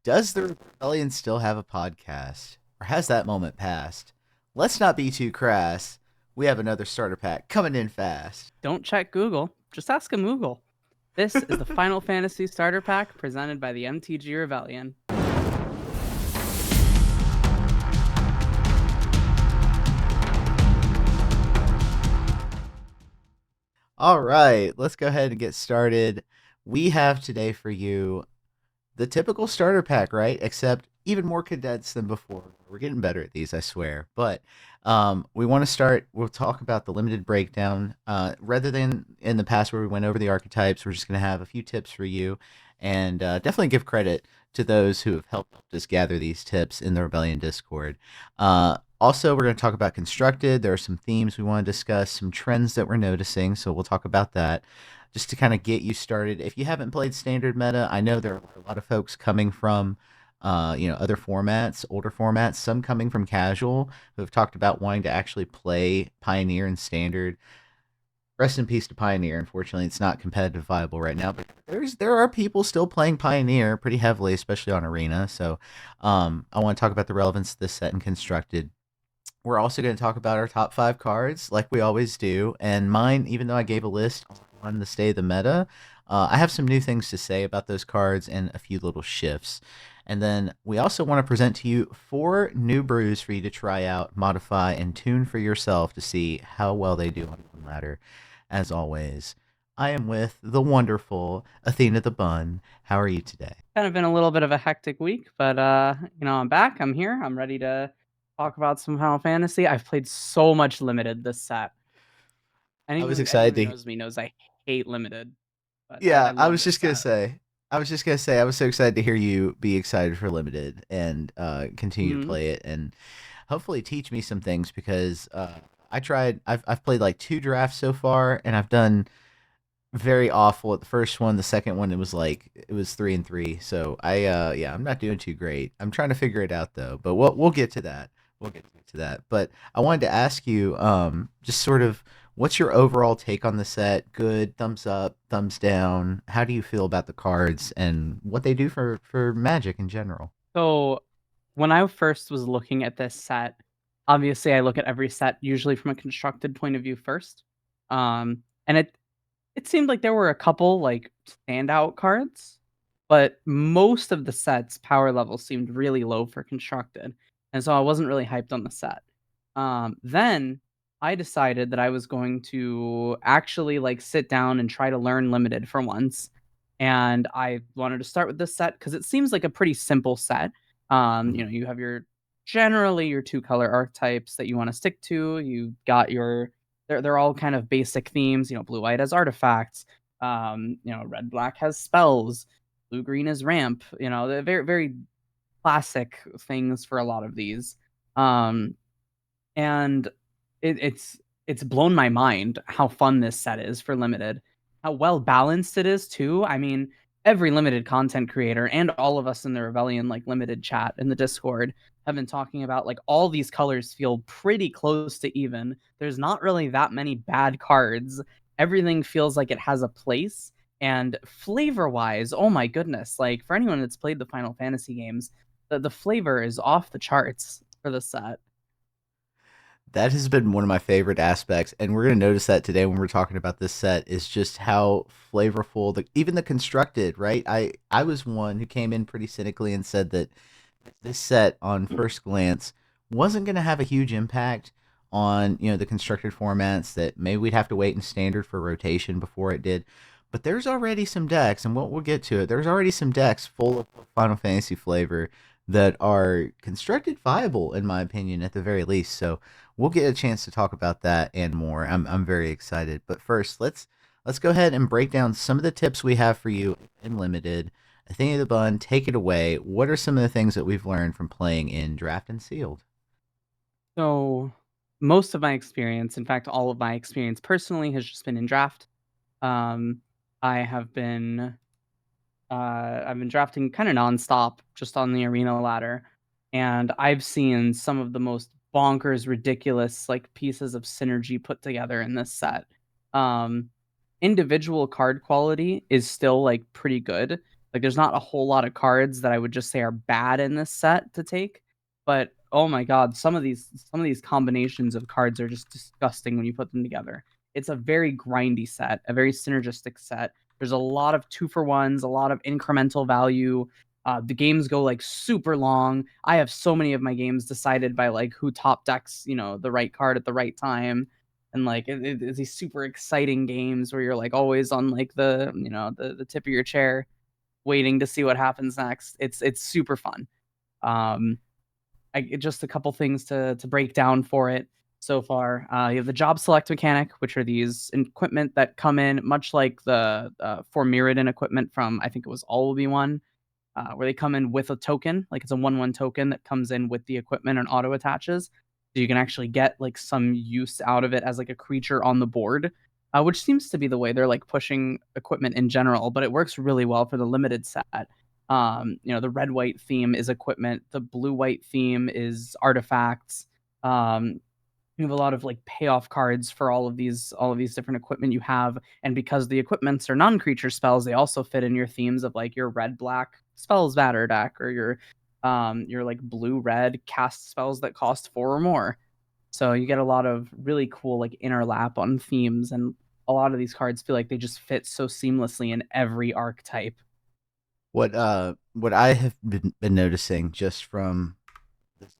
Does the rebellion still have a podcast? Or has that moment passed? Let's not be too crass. We have another starter pack coming in fast. Don't check Google. Just ask a Moogle. This is the Final Fantasy Starter Pack presented by the MTG Rebellion. All right, let's go ahead and get started. We have today for you the typical starter pack, right? Except even more condensed than before. We're getting better at these, I swear. But we want to start. We'll talk about the limited breakdown. Rather than in the past where we went over the archetypes, we're just going to have a few tips for you, and definitely give credit to those who have helped us gather these tips in the Rebellion Discord. Also, we're going to talk about constructed. There are some themes we want to discuss, some trends that we're noticing. So we'll talk about that just to kind of get you started. If you haven't played standard meta, I know there are a lot of folks coming from other formats, older formats, some coming from casual who have talked about wanting to actually play Pioneer and standard. Rest in peace to Pioneer. Unfortunately, it's not competitive viable right now, but there are people still playing Pioneer pretty heavily, especially on Arena. So I want to talk about the relevance of this set and constructed. We're also going to talk about our top 5 cards, like we always do. And mine, even though I gave a list on the state of the meta, I have some new things to say about those cards and a few little shifts. And then we also want to present to you 4 new brews for you to try out, modify, and tune for yourself to see how well they do on the ladder. As always, I am with the wonderful Athena the Bun. How are you today? Kind of been a little bit of a hectic week, but I'm back. I'm here. I'm ready to talk about some Final Fantasy. I've played so much limited this set. I was Anyone excited who to. knows me knows I hate limited, but I Yeah, I love was this just gonna set. say. I was so excited to hear you be excited for limited and continue to Hmm. play it and hopefully teach me some things because I tried. I've played like 2 drafts so far and I've done very awful at the first one. The second one it was 3-3. So I'm not doing too great. I'm trying to figure it out though. But we'll get to that. We'll get to that. But I wanted to ask you just sort of what's your overall take on the set? Good, thumbs up, thumbs down. How do you feel about the cards and what they do for Magic in general? So when I first was looking at this set, obviously I look at every set usually from a constructed point of view first. And it seemed like there were a couple like standout cards, but most of the set's power level seemed really low for constructed, and so I wasn't really hyped on the set. Then I decided that I was going to actually like sit down and try to learn limited for once, and I wanted to start with this set because it seems like a pretty simple set. You have your generally your 2 color archetypes that you want to stick to. You got your they're all kind of basic themes. Blue white has artifacts. Red black has spells. Blue green is ramp. They're very very classic things for a lot of these. Um, and it's blown my mind how fun this set is for limited, how well balanced it is too. I mean, every limited content creator and all of us in the Rebellion like limited chat in the Discord have been talking about like all these colors feel pretty close to even. There's not really that many bad cards. Everything feels like it has a place. And flavor wise, oh my goodness, like for anyone that's played the Final Fantasy games, the flavor is off the charts for the set. That has been one of my favorite aspects, and we're going to notice that today when we're talking about this set is just how flavorful even the constructed, right? I was one who came in pretty cynically and said that this set on first glance wasn't going to have a huge impact on, the constructed formats, that maybe we'd have to wait in standard for rotation before it did. But there's already some decks, and we'll get to it. There's already some decks full of Final Fantasy flavor that are constructed viable, in my opinion, at the very least. So we'll get a chance to talk about that and more. I'm very excited. But first, let's go ahead and break down some of the tips we have for you in limited. Athena the Bun, take it away. What are some of the things that we've learned from playing in Draft and Sealed? So most of my experience, in fact, all of my experience personally has just been in draft. Um, I have been I've been drafting kind of nonstop just on the arena ladder, and I've seen some of the most bonkers, ridiculous like pieces of synergy put together in this set. Um, Individual card quality is still like pretty good. Like there's not a whole lot of cards that I would just say are bad in this set to take, but oh my god, some of these combinations of cards are just disgusting when you put them together. It's a very grindy set, a very synergistic set. There's a lot of 2-for-1s, a lot of incremental value. The games go like super long. I have so many of my games decided by like who top decks, the right card at the right time. And like it's these super exciting games where you're like always on like the tip of your chair waiting to see what happens next. It's super fun. Um, just a couple things to break down for it so far. You have the job select mechanic, which are these equipment that come in much like the for Mirrodin equipment from I think it was All Will Be One, where they come in with a token, like it's a 1/1 token that comes in with the equipment and auto attaches. So you can actually get like some use out of it as like a creature on the board, which seems to be the way they're like pushing equipment in general, but it works really well for the limited set. The red white theme is equipment, the blue white theme is artifacts. Um, you have a lot of like payoff cards for all of these different equipment you have, and because the equipments are non-creature spells, they also fit in your themes of like your red black spells batter deck, or your like blue red cast spells that cost 4 or more. So you get a lot of really cool like interlap on themes, and a lot of these cards feel like they just fit so seamlessly in every archetype. What I have been noticing just from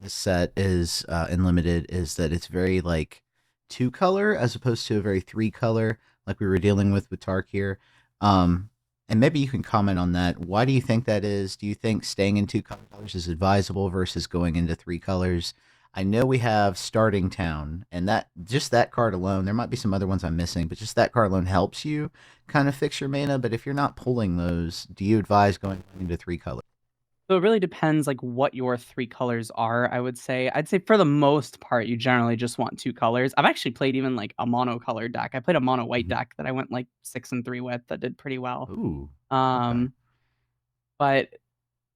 this set is in limited is that it's very like two color as opposed to a very three color like we were dealing with Tark here. Um, and maybe you can comment on that. Why do you think that is? Do you think staying in two colors is advisable versus going into three colors? I know we have Starting Town, and that just that card alone, there might be some other ones I'm missing, but just that card alone helps you kind of fix your mana. But if you're not pulling those, do you advise going into three colors? So it really depends like what your 3 colors are, I would say. I'd say for the most part, you generally just want 2 colors. I've actually played even like a monocolored deck. I played a mono white Mhm. deck that I went like 6-3 with that did pretty well. Ooh, okay. Um, but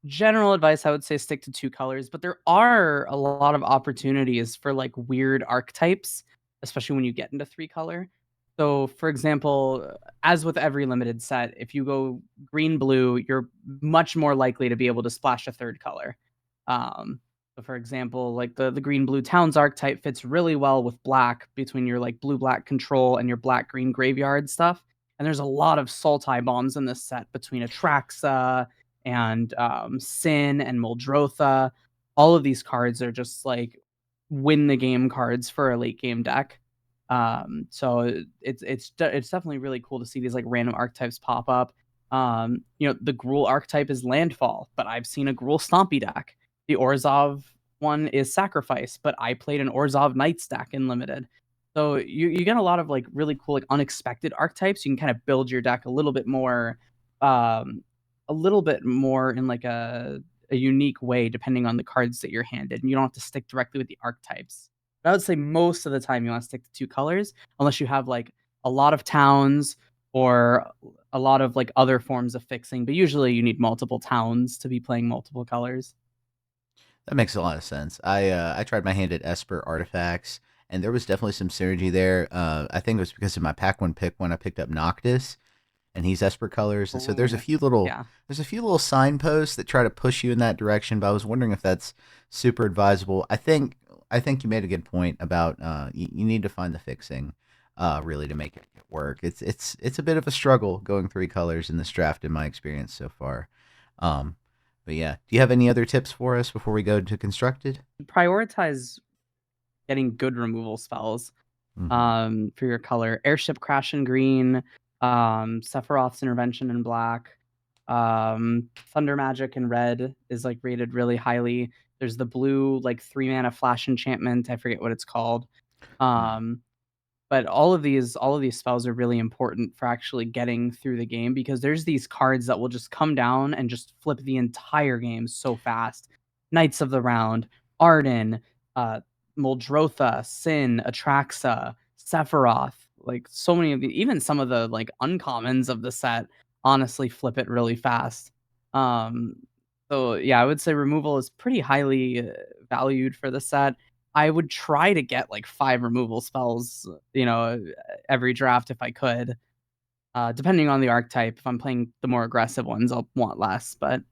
general advice, I would say stick to 2 colors, but there are a lot of opportunities for like weird archetypes, especially when you get into 3 color. So, for example, as with every limited set, if you go green blue, you're much more likely to be able to splash a third color. So for example, like the green blue towns archetype fits really well with black between your like blue black control and your black green graveyard stuff. And there's a lot of Sultai bombs in this set between Atraxa and Sin and Muldrotha. All of these cards are just like win the game cards for a late game deck. So it's definitely really cool to see these like random archetypes pop up. The Gruul archetype is Landfall, but I've seen a Gruul Stompy deck. The Orzhov one is Sacrifice, but I played an Orzhov Knights deck in limited. So you get a lot of like really cool like unexpected archetypes. You can kind of build your deck um, a little bit more in like a unique way depending on the cards that you're handed, and you don't have to stick directly with the archetypes. But I would say most of the time you want to stick to 2 colors, unless you have like a lot of towns or a lot of like other forms of fixing. But usually you need multiple towns to be playing multiple colors. That makes a lot of sense. I tried my hand at Esper artifacts, and there was definitely some synergy there. I think it was because of my pack one pick when I picked up Noctis, and he's Esper colors, and so Oh, yeah. there's a few little signposts that try to push you in that direction. But I was wondering if that's super advisable. I think you made a good point about you need to find the fixing really to make it work. It's a bit of a struggle going three colors in this draft in my experience so far. Um, but yeah, do you have any other tips for us before we go to constructed? Prioritize getting good removal spells Hmm. for your color. Airship Crash in green, Sephiroth's Intervention in black, Thunder Magic in red is like rated really highly. There's the blue like 3 mana flash enchantment. I forget what it's called. Um, but all of these spells are really important for actually getting through the game, because there's these cards that will just come down and just flip the entire game so fast. Knights of the Round, Arden, uh, Muldrotha, Sin, Atraxa, Sephiroth, like so many of the even some of the like uncommons of the set honestly flip it really fast. Um, so yeah, I would say removal is pretty highly valued for the set. I would try to get like 5 removal spells, every draft if I could. Depending on the archetype, if I'm playing the more aggressive ones, I'll want less. But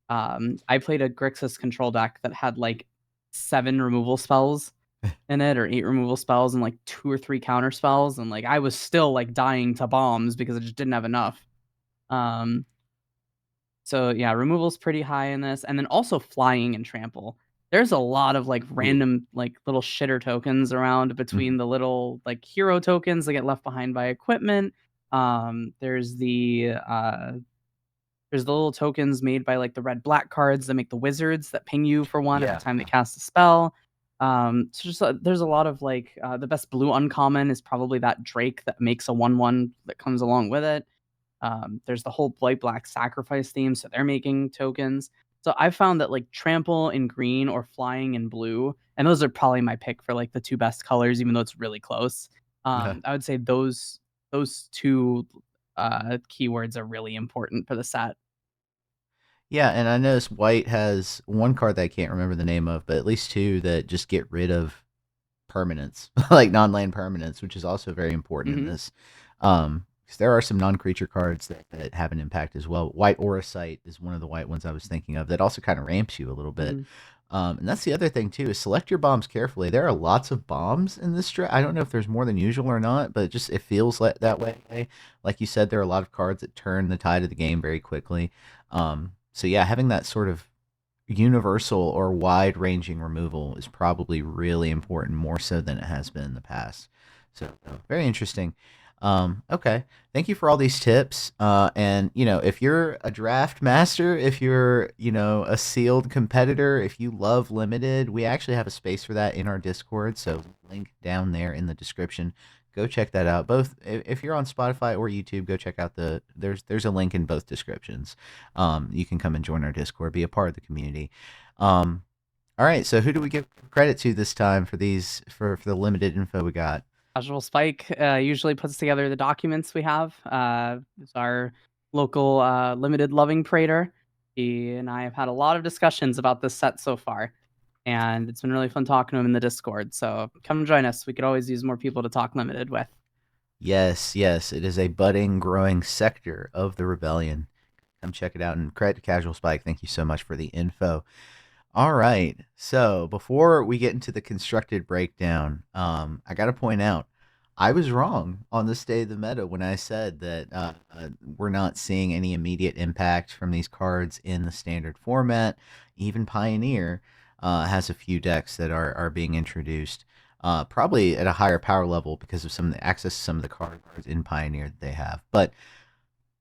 I played a Grixis control deck that had like 7 removal spells in it, or 8 removal spells and like 2 or 3 counter spells, and like I was still like dying to bombs because I just didn't have enough. Um, so yeah, removal's pretty high in this, and then also flying and trample. There's a lot of like Ooh. random like little shitter tokens around between Mhm. the little like hero tokens that get left behind by equipment. There's the little tokens made by like the red black cards that make the wizards that ping you for 1 every Yeah. time they cast a spell. So just there's a lot of like the best blue uncommon is probably that Drake that makes a 1/1 that comes along with it. There's the whole white black sacrifice theme, so they're making tokens. So I found that like trample in green or flying in blue, and those are probably my pick for like the 2 best colors, even though it's really close. I would say those 2 keywords are really important for the set. Yeah, and I noticed White has one card that I can't remember the name of, but at least two that just get rid of permanents, like non-land permanents, which is also very important in Hmm. this. 'Cause there are some non-creature cards that have an impact as well. White Auracite is one of the white ones I was thinking of that also kind of ramps you a little bit. Hmm. And that's the other thing too is select your bombs carefully. There are lots of bombs in this strat. I don't know if there's more than usual or not, but it feels like that way. Like you said, there are a lot of cards that turn the tide of the game very quickly. So yeah, having that sort of universal or wide ranging removal is probably really important, more so than it has been in the past. So very interesting. Okay, thank you for all these tips. And if you're a draft master, if you're a sealed competitor, if you love limited, we actually have a space for that in our Discord. So link down there in the description. Go check that out. Both if you're on Spotify or YouTube, go check out there's a link in both descriptions. You can come and join our Discord, be a part of the community. Um, all right, so who do we give credit to this time for these for the limited info we got? Casual Spike usually puts together the documents we have. It's our local limited loving trader. He and I have had a lot of discussions about this set so far, and it's been really fun talking to him in the Discord. So come join us. We could always use more people to talk limited with. Yes, yes, it is a budding, growing sector of the rebellion. Come check it out and credit to Casual Spike. Thank you so much for the info. All right. So before we get into the constructed breakdown, I got to point out I was wrong on this day of the meta when I said that we're not seeing any immediate impact from these cards in the standard format. Even Pioneer has a few decks that are being introduced, probably at a higher power level because of some of the access to some of the cards in Pioneer that they have. But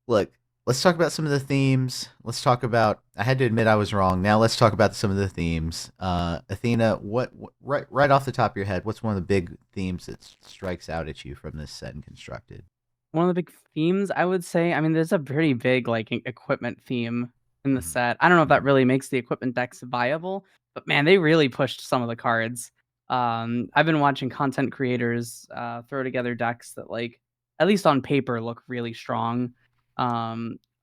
look, let's talk about some of the themes. Let's talk about. I had to admit I was wrong. Now let's talk about some of the themes. Athena, what right off the top of your head, what's one of the big themes that strikes out at you from this set and constructed? One of the big themes, I would say, I mean, there's a pretty big like equipment theme in the Mhm, set. I don't know if that mhm. really makes the equipment decks viable, but man, they really pushed some of the cards. I've been watching content creators throw together decks that, like, at least on paper, look really strong.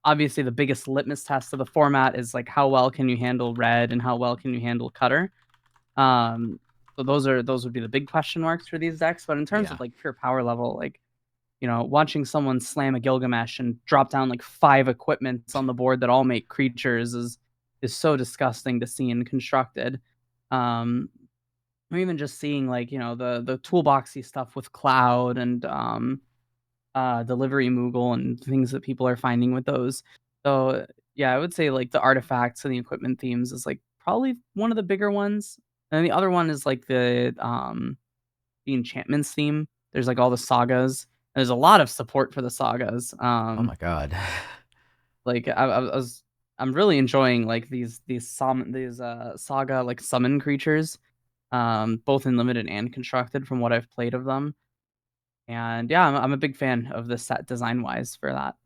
Obviously, the biggest litmus test of the format is like how well can you handle red and how well can you handle cutter. Um, so those would be the big question marks for these decks. But in terms of Yeah. like pure power level, like, watching someone slam a Gilgamesh and drop down like 5 equipments on the board that all make creatures is so disgusting to see and constructed. Um, or even just seeing like, the toolboxy stuff with Cloud and Delivery Moogle and things that people are finding with those. So yeah, I would say like the artifacts and the equipment themes is like probably one of the bigger ones. And the other one is like the enchantments theme. There's like all the sagas. There's a lot of support for the sagas. Oh my God. Like I'm really enjoying like these saga like summon creatures, both in limited and constructed from what I've played of them. And yeah, I'm a big fan of this set design wise for that.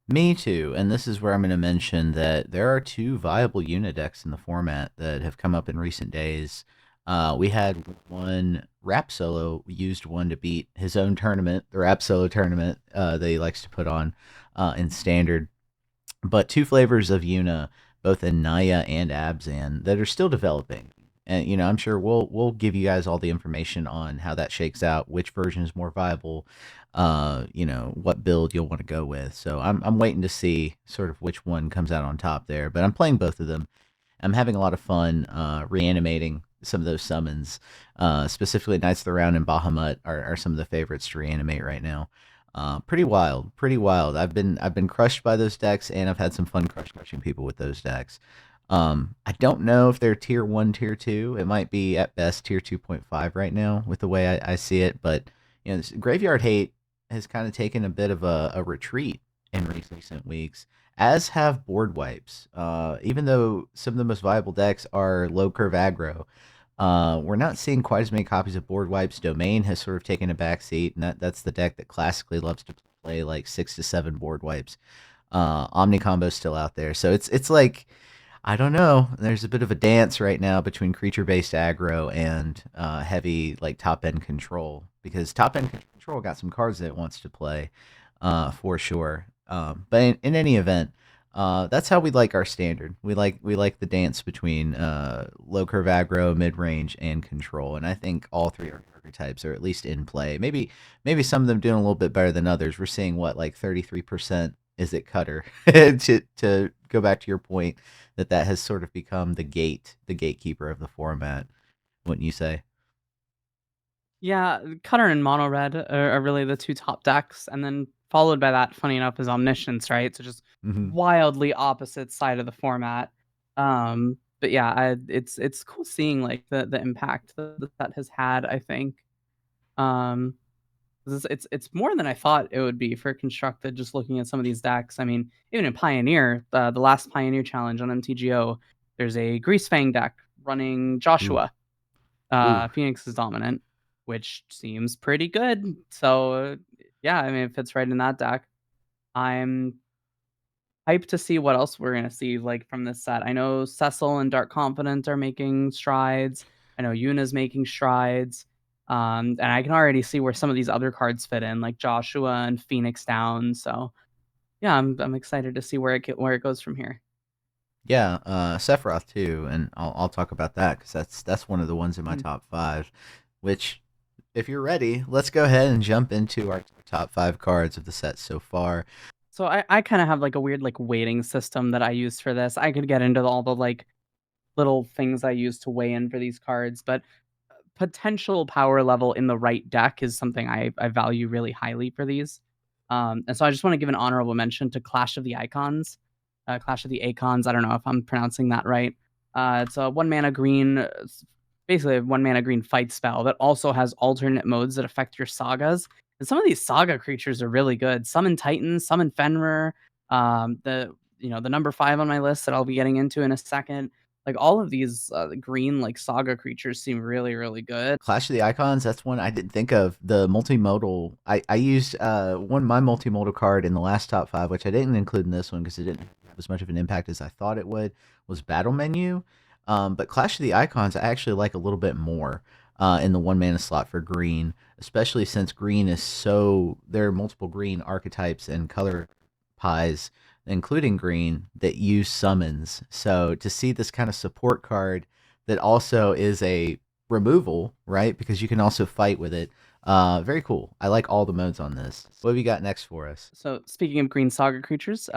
Me too. And this is where I'm going to mention that there are two viable Unidex in the format that have come up in recent days. We had one rap solo used one to beat his own tournament, the rap solo tournament that he likes to put on in standard. But two flavors of Una, both in Naya and Abzan, that are still developing. And I'm sure we'll give you guys all the information on how that shakes out, which version is more viable, what build you'll want to go with. So I'm waiting to see sort of which one comes out on top there. But I'm playing both of them. I'm having a lot of fun reanimating some of those summons. Specifically, Knights of the Round and Bahamut are some of the favorites to reanimate right now. Pretty wild, pretty wild. I've been crushed by those decks, and I've had some fun crushing people with those decks. I don't know if they're tier one, tier two. It might be at best tier 2.5 right now with the way I see it. But Graveyard Hate has kind of taken a bit of a retreat in recent weeks, as have board wipes. Even though some of the most viable decks are low curve aggro, we're not seeing quite as many copies of board wipes. Domain has sort of taken a back seat, and that's the deck that classically loves to play like 6 to 7 board wipes. Omni Combo's still out there, so it's like I don't know. There's a bit of a dance right now between creature based aggro and heavy like top end control, because top end control got some cards that it wants to play for sure. But in any event, that's how we like our standard. We like the dance between low curve aggro, mid range, and control. And I think all three archetypes are at least in play. Maybe some of them doing a little bit better than others. We're seeing what, like 33% is it cutter to go back to your point that has sort of become the gatekeeper of the format. Wouldn't you say? Yeah, Cutter and Mono Red are really the two top decks, and then followed by that, funny enough, is Omniscience, right? So just Hmm. wildly opposite side of the format. But yeah, it's cool seeing like the impact that that has had. I think um, 'cause it's more than I thought it would be for constructed. Just looking at some of these decks, I mean, even in Pioneer, the last Pioneer challenge on MTGO, there's a Grease Fang deck running Ooh, Joshua. ooh. Phoenix is dominant, which seems pretty good. So yeah, I mean, it fits right in that deck. I'm hyped to see what else we're gonna see like from this set. I know Cecil and Dark Confident are making strides. I know Yuna's making strides. And I can already see where some of these other cards fit in, like Joshua and Phoenix Down. So yeah, I'm excited to see where it goes from here. Yeah, Sephiroth too, and I'll talk about that because that's one of the ones in my Mhm. top five. Which, if you're ready, let's go ahead and jump into our top five cards of the set so far. So I kind of have like a weird like weighting system that I use for this. I could get into all the like little things I use to weigh in for these cards, but potential power level in the right deck is something I value really highly for these. And so I just want to give an honorable mention to Clash of the Icons, Clash of the Acons. I don't know if I'm pronouncing that right. It's a 1 mana green, basically a 1 mana green fight spell that also has alternate modes that affect your sagas. And some of these saga creatures are really good. Summon Titan, Summon Fenrir. The number 5 on my list that I'll be getting into in a second, like all of these green like saga creatures seem really really good. Clash of the Icons, that's one I didn't think of. The multimodal, I used one my multimodal card in the last top five, which I didn't include in this one because it didn't have as much of an impact as I thought it would, was Battle Menu. But Clash of the Icons, I actually like a little bit more in the 1 mana slot for green, especially since green is so, there are multiple green archetypes and color pies, including green, that use summons. So to see this kind of support card that also is a removal, right? Because you can also fight with it. Very cool. I like all the modes on this. What have you got next for us? So speaking of green saga creatures,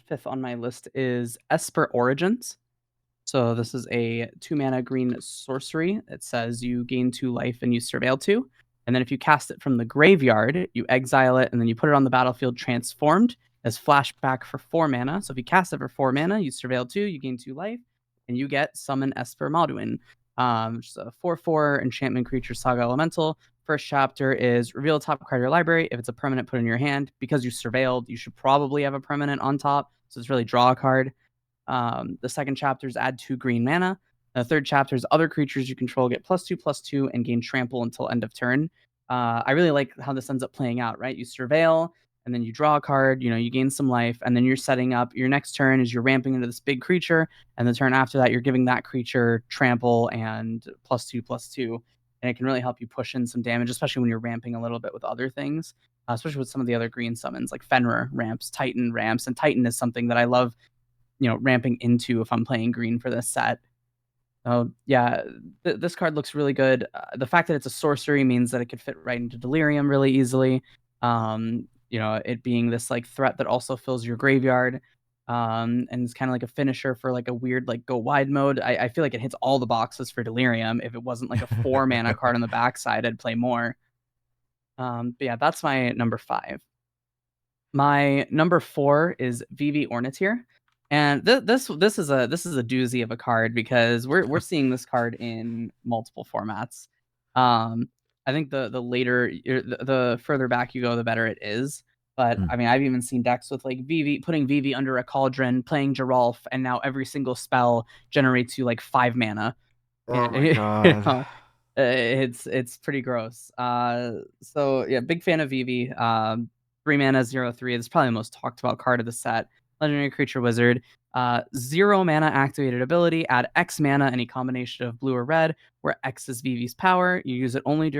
fifth on my list is Esper Origins. So this is a 2 mana green sorcery. It says you gain 2 life and you surveil 2. And then if you cast it from the graveyard, you exile it and then you put it on the battlefield transformed as flashback for 4 mana. So if you cast it for 4 mana, you surveil 2, you gain 2 life, and you get Summon Esper Malduin. Which is a 4/4 enchantment creature saga elemental. First chapter is reveal top card of your library. If it's a permanent, put in your hand. Because you surveilled, you should probably have a permanent on top. So it's really draw a card. The second chapter is add 2 green mana. The third chapter is other creatures you control get +2/+2 and gain trample until end of turn. I really like how this ends up playing out, right? You surveil and then you draw a card, you gain some life, and then you're setting up your next turn is you're ramping into this big creature, and the turn after that, you're giving that creature trample and +2/+2. And it can really help you push in some damage, especially when you're ramping a little bit with other things, especially with some of the other green summons like Fenrir ramps, Titan ramps, and Titan is something that I love ramping into if I'm playing green for this set. Oh yeah, this card looks really good. The fact that it's a sorcery means that it could fit right into Delirium really easily. It being this like threat that also fills your graveyard, and it's kind of like a finisher for like a weird like go wide mode. I feel like it hits all the boxes for Delirium. If it wasn't like a 4 mana card on the backside, I'd play more. But yeah, that's my number 5. My number 4 is Vivi Orniteer. And this is a doozy of a card because we're seeing this card in multiple formats. I think the later the further back you go, the better it is. But Hmm. I mean, I've even seen decks with like Vivi putting Vivi under a cauldron, playing Geralf, and now every single spell generates you like 5 mana. Oh my You god. know, it's pretty gross. So yeah, big fan of Vivi. 3 mana, 0/3. It's probably the most talked about card of the set. Legendary creature wizard. 0 mana activated ability. Add X mana any combination of blue or red, where X is Vivi's power. You use it only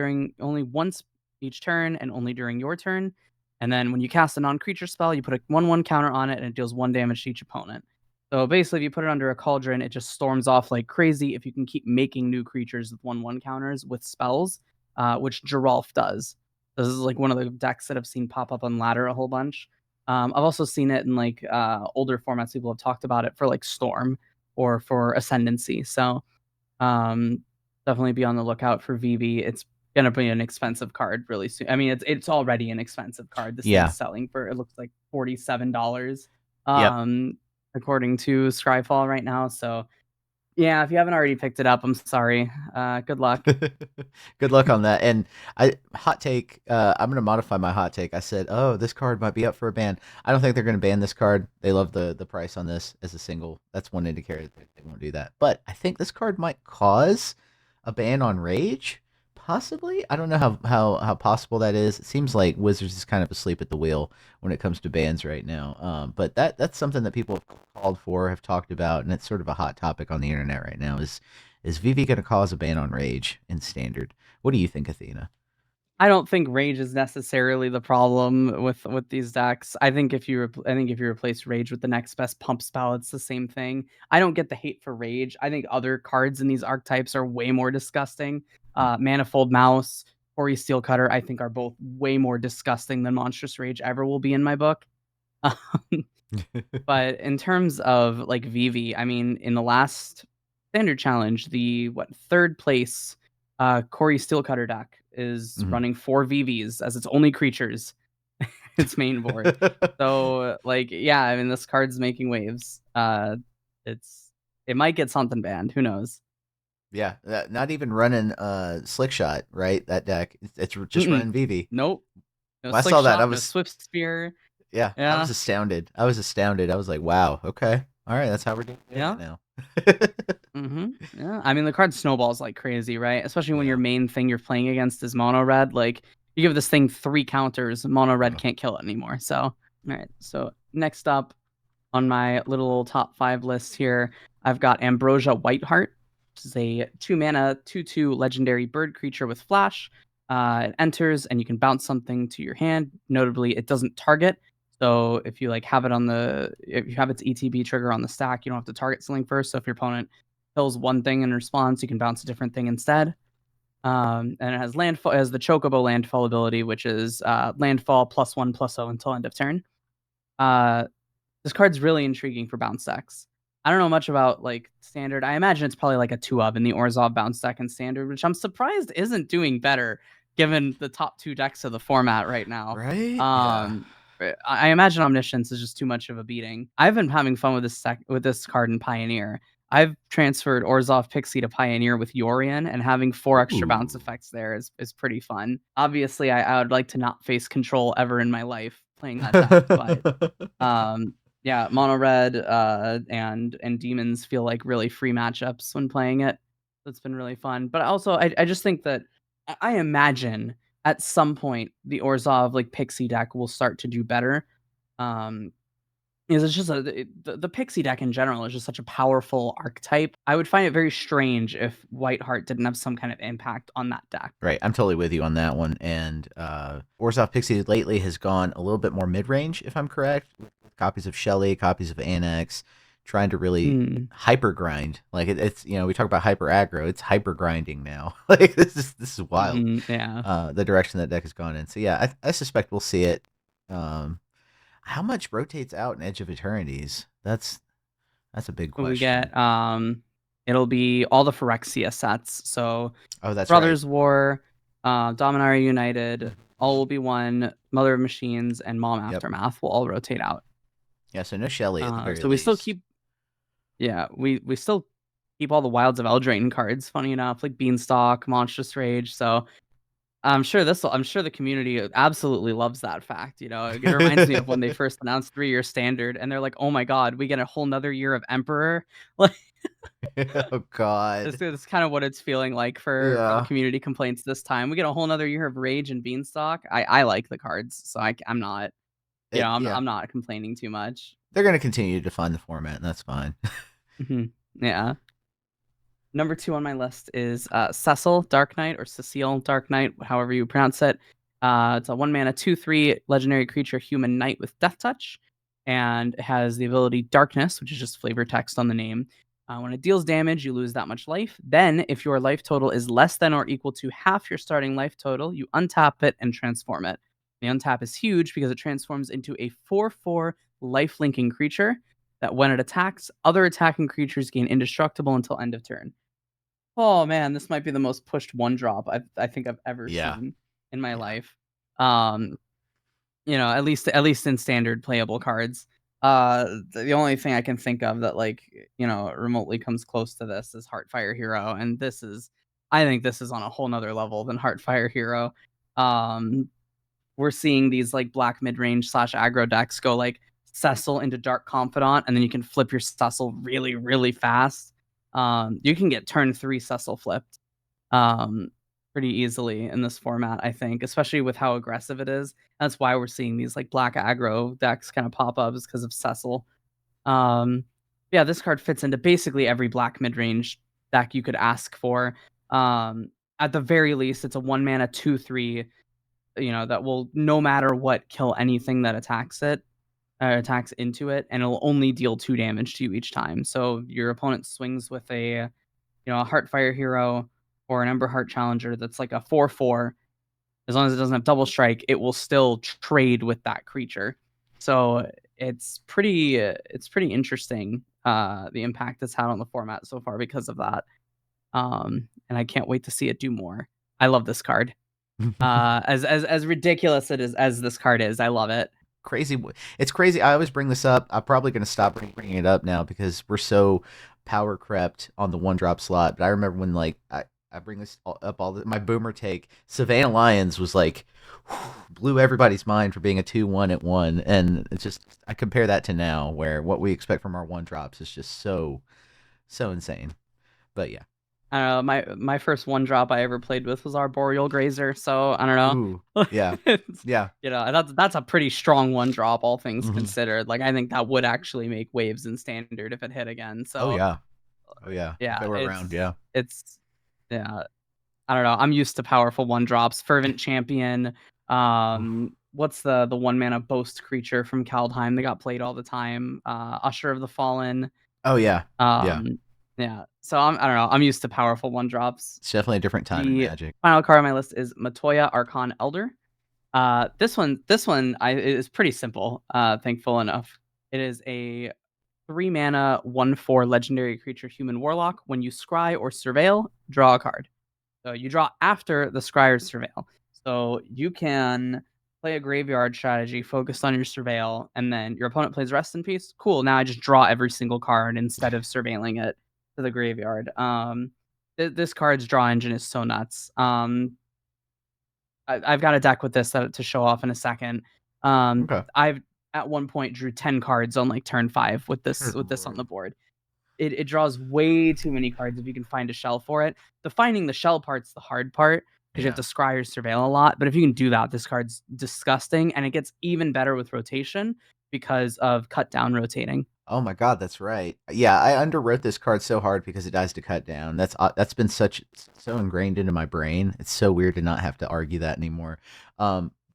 once each turn and only during your turn. And then when you cast a non-creature spell, you put a 1/1 counter on it and it deals 1 damage to each opponent. So basically, if you put it under a cauldron, it just storms off like crazy if you can keep making new creatures with 1/1 counters with spells, which Geralf does. This is like one of the decks that I've seen pop up on ladder a whole bunch. I've also seen it in like older formats. People have talked about it for like Storm or for Ascendancy. So um, definitely be on the lookout for VV. It's gonna be an expensive card really soon. I mean, it's already an expensive card. This Yeah. thing's selling for it looks like $47, Yep. um, according to Scryfall right now. So yeah, if you haven't already picked it up, I'm sorry. Good luck. Good luck on that. And hot take. I'm gonna modify my hot take. I said, "Oh, this card might be up for a ban." I don't think they're gonna ban this card. They love the price on this as a single. That's one indicator that they won't do that. But I think this card might cause a ban on Rage. Possibly. I don't know how possible that is. It seems like Wizards is kind of asleep at the wheel when it comes to bans right now. But that's something that people have called for, have talked about, and it's sort of a hot topic on the internet right now. Is Vivi going to cause a ban on Rage in Standard? What do you think, Athena? I don't think Rage is necessarily the problem with these decks. I think if you replace Rage with the next best pump spell, it's the same thing. I don't get the hate for Rage. I think other cards in these archetypes are way more disgusting. Manifold Mouse, Ori Steelcutter, I think are both way more disgusting than Monstrous Rage ever will be in my book. But in terms of like Vivi, I mean, in the last standard challenge, the third place Corey Steelcutter deck is Mhm. running 4 VVs as its only creatures, its main board. So like, yeah, I mean, this card's making waves. It might get something banned. Who knows? Yeah, not even running Slick Shot, right? That deck, it's just Mm-mm. running Vivi. Nope. No When I Slick saw that, I Shot. No was Swift Spear. yeah, I was Yeah. astounded. I was astounded. I was like, wow, okay, all right, that's how we're doing it Yeah. now. Yeah. I mean, the card snowballs like crazy, right? Especially when your Yeah. main thing you're playing against is mono red. Like, you give this thing 3 counters, mono red Uh, can't kill it anymore. So, all right. So, next up on my little top 5 list here, I've got Ambrosia Whiteheart, which is a 2 mana, 2/2 legendary bird creature with flash. It enters and you can bounce something to your hand. Notably, it doesn't target. So if you like have it if you have its ETB trigger on the stack, you don't have to target something first. So if your opponent kills one thing in response, you can bounce a different thing instead. And it has landfall, it has the Chocobo landfall ability, which is landfall +1/+0 until end of turn. Uh, this card's really intriguing for bounce decks. I don't know much about like standard. I imagine it's probably like a 2 of in the Orzhov bounce deck and standard, which I'm surprised isn't doing better given the top 2 decks of the format right now. right? Yeah. Um, I imagine Omniscience is just too much of a beating. I've been having fun with this card in Pioneer. I've transferred Orzhov Pixie to Pioneer with Yorion, and having 4 extra bounce Ooh. effects there is pretty fun. Obviously, I would like to not face control ever in my life playing that deck, but um, yeah, mono red and demons feel like really free matchups when playing it. So it's been really fun. But also, I just think that I imagine at some point the Orzhov like Pixie deck will start to do better. Um, because it's just the Pixie deck in general is just such a powerful archetype. I would find it very strange if Whiteheart didn't have some kind of impact on that deck. Right, I'm totally with you on that one. And Orzhov Pixie lately has gone a little bit more mid range, if I'm correct, with copies of Shelly, copies of Annex, trying to really Mm, hyper grind. Like it's we talk about hyper aggro. It's hyper grinding now. Like this is wild. yeah. The direction that deck has gone in. So yeah, I suspect we'll see it. Um, how much rotates out in Edge of Eternities? That's a big We question. get it'll be all the Phyrexia sets. So Oh, that's right. Brothers War, Dominaria United, all will be one. Mother of Machines and Mom Yep. Aftermath will all rotate out. Yeah. So no Shelly at the very So we still least. keep, yeah, we still keep all the Wilds of Eldraine cards. Funny enough, like Beanstalk, Monstrous Rage. So I'm sure the community absolutely loves that fact. It reminds me of when they first announced 3-year standard, and they're like, "Oh my god, we get a whole nother year of Emperor." Like, Oh God. that's kind of what it's feeling like for the Yeah. community complaints this time. We get a whole nother year of Rage and Beanstalk. I like the cards, so I'm not, Yeah. I'm not complaining too much. They're gonna continue to define the format, and that's fine. Yeah. Number 2 on my list is Cecil Dark Knight, or Cecile Dark Knight, however you pronounce it. It's a 1-mana 2/3 legendary creature human knight with Death Touch, and it has the ability Darkness, which is just flavor text on the name. When it deals damage, you lose that much life. Then, if your life total is less than or equal to half your starting life total, you untap it and transform it. The untap is huge because it transforms into a 4/4 life linking creature that, when it attacks, other attacking creatures gain indestructible until end of turn. Oh man, this might be the most pushed one drop I think I've ever Yeah. seen in my Yeah. life. Um, at least in standard playable cards. The only thing I can think of that, like, remotely comes close to this is Heartfire Hero, and I think this is on a whole nother level than Heartfire Hero. Um, we're seeing these like black mid range slash aggro decks go like Cecil into Dark Confidant, and then you can flip your Cecil really, really fast. You can get turn 3 Cecil flipped um, pretty easily in this format, I think, especially with how aggressive it is. That's why we're seeing these like black aggro decks kind of pop up, is because of Cecil. Um, yeah, this card fits into basically every black mid range deck you could ask for. Um, at the very least, it's a 1-mana 2/3, that will, no matter what, kill anything that attacks into it, and it'll only deal 2 damage to you each time. So your opponent swings with a Heartfire Hero or an Ember Heart Challenger that's like a 4/4. As long as it doesn't have double strike, it will still trade with that creature. So it's pretty interesting, the impact it's had on the format so far because of that. And I can't wait to see it do more. I love this card. As ridiculous it is as this card is, I love it. Crazy. It's crazy. I always bring this up. I'm probably going to stop bringing it up now because we're so power crept on the one drop slot. But I remember when like I bring this up my boomer take. Savannah Lions was like blew everybody's mind for being a 2/1 at one, and it's just I compare that to now where what we expect from our one drops is just so insane. But yeah. I don't know. My first one drop I ever played with was our Boreal Grazer, so I don't know. Ooh. Yeah. Yeah. That's a pretty strong one drop, all things Hmm. considered. Like, I think that would actually make waves in standard if it hit again. Oh So yeah. Oh yeah. If yeah, it were around, yeah. it's yeah. I don't know. I'm used to powerful one drops. Fervent Champion. Oof. What's the 1-mana boast creature from Kaldheim that got played all the time? Usher of the Fallen. Oh yeah. Yeah. Um, yeah. So I don't know. I'm used to powerful one drops. It's definitely a different time in The Magic. final card on my list is Matoya Archon Elder. This one is pretty simple. Thankful enough. It is a 3-mana 1/4 legendary creature human warlock. When you scry or surveil, draw a card. So you draw after the scry or surveil. So you can play a graveyard strategy focused on your surveil, and then your opponent plays Rest in Peace. Cool. Now I just draw every single card instead of surveilling it to the graveyard. This card's draw engine is so nuts. I've got a deck with this to show off in a second. Okay. I've at one point drew 10 cards on like turn 5 with this Good on lord. the board. It draws way too many cards if you can find a shell for it. The finding the shell part's the hard part because you have Yeah. to scry or surveil a lot. But if you can do that, this card's disgusting, and it gets even better with rotation because of cut down rotating. Oh my god, that's right. Yeah, I underwrote this card so hard because it dies to cut down. That's been so ingrained into my brain. It's so weird to not have to argue that anymore.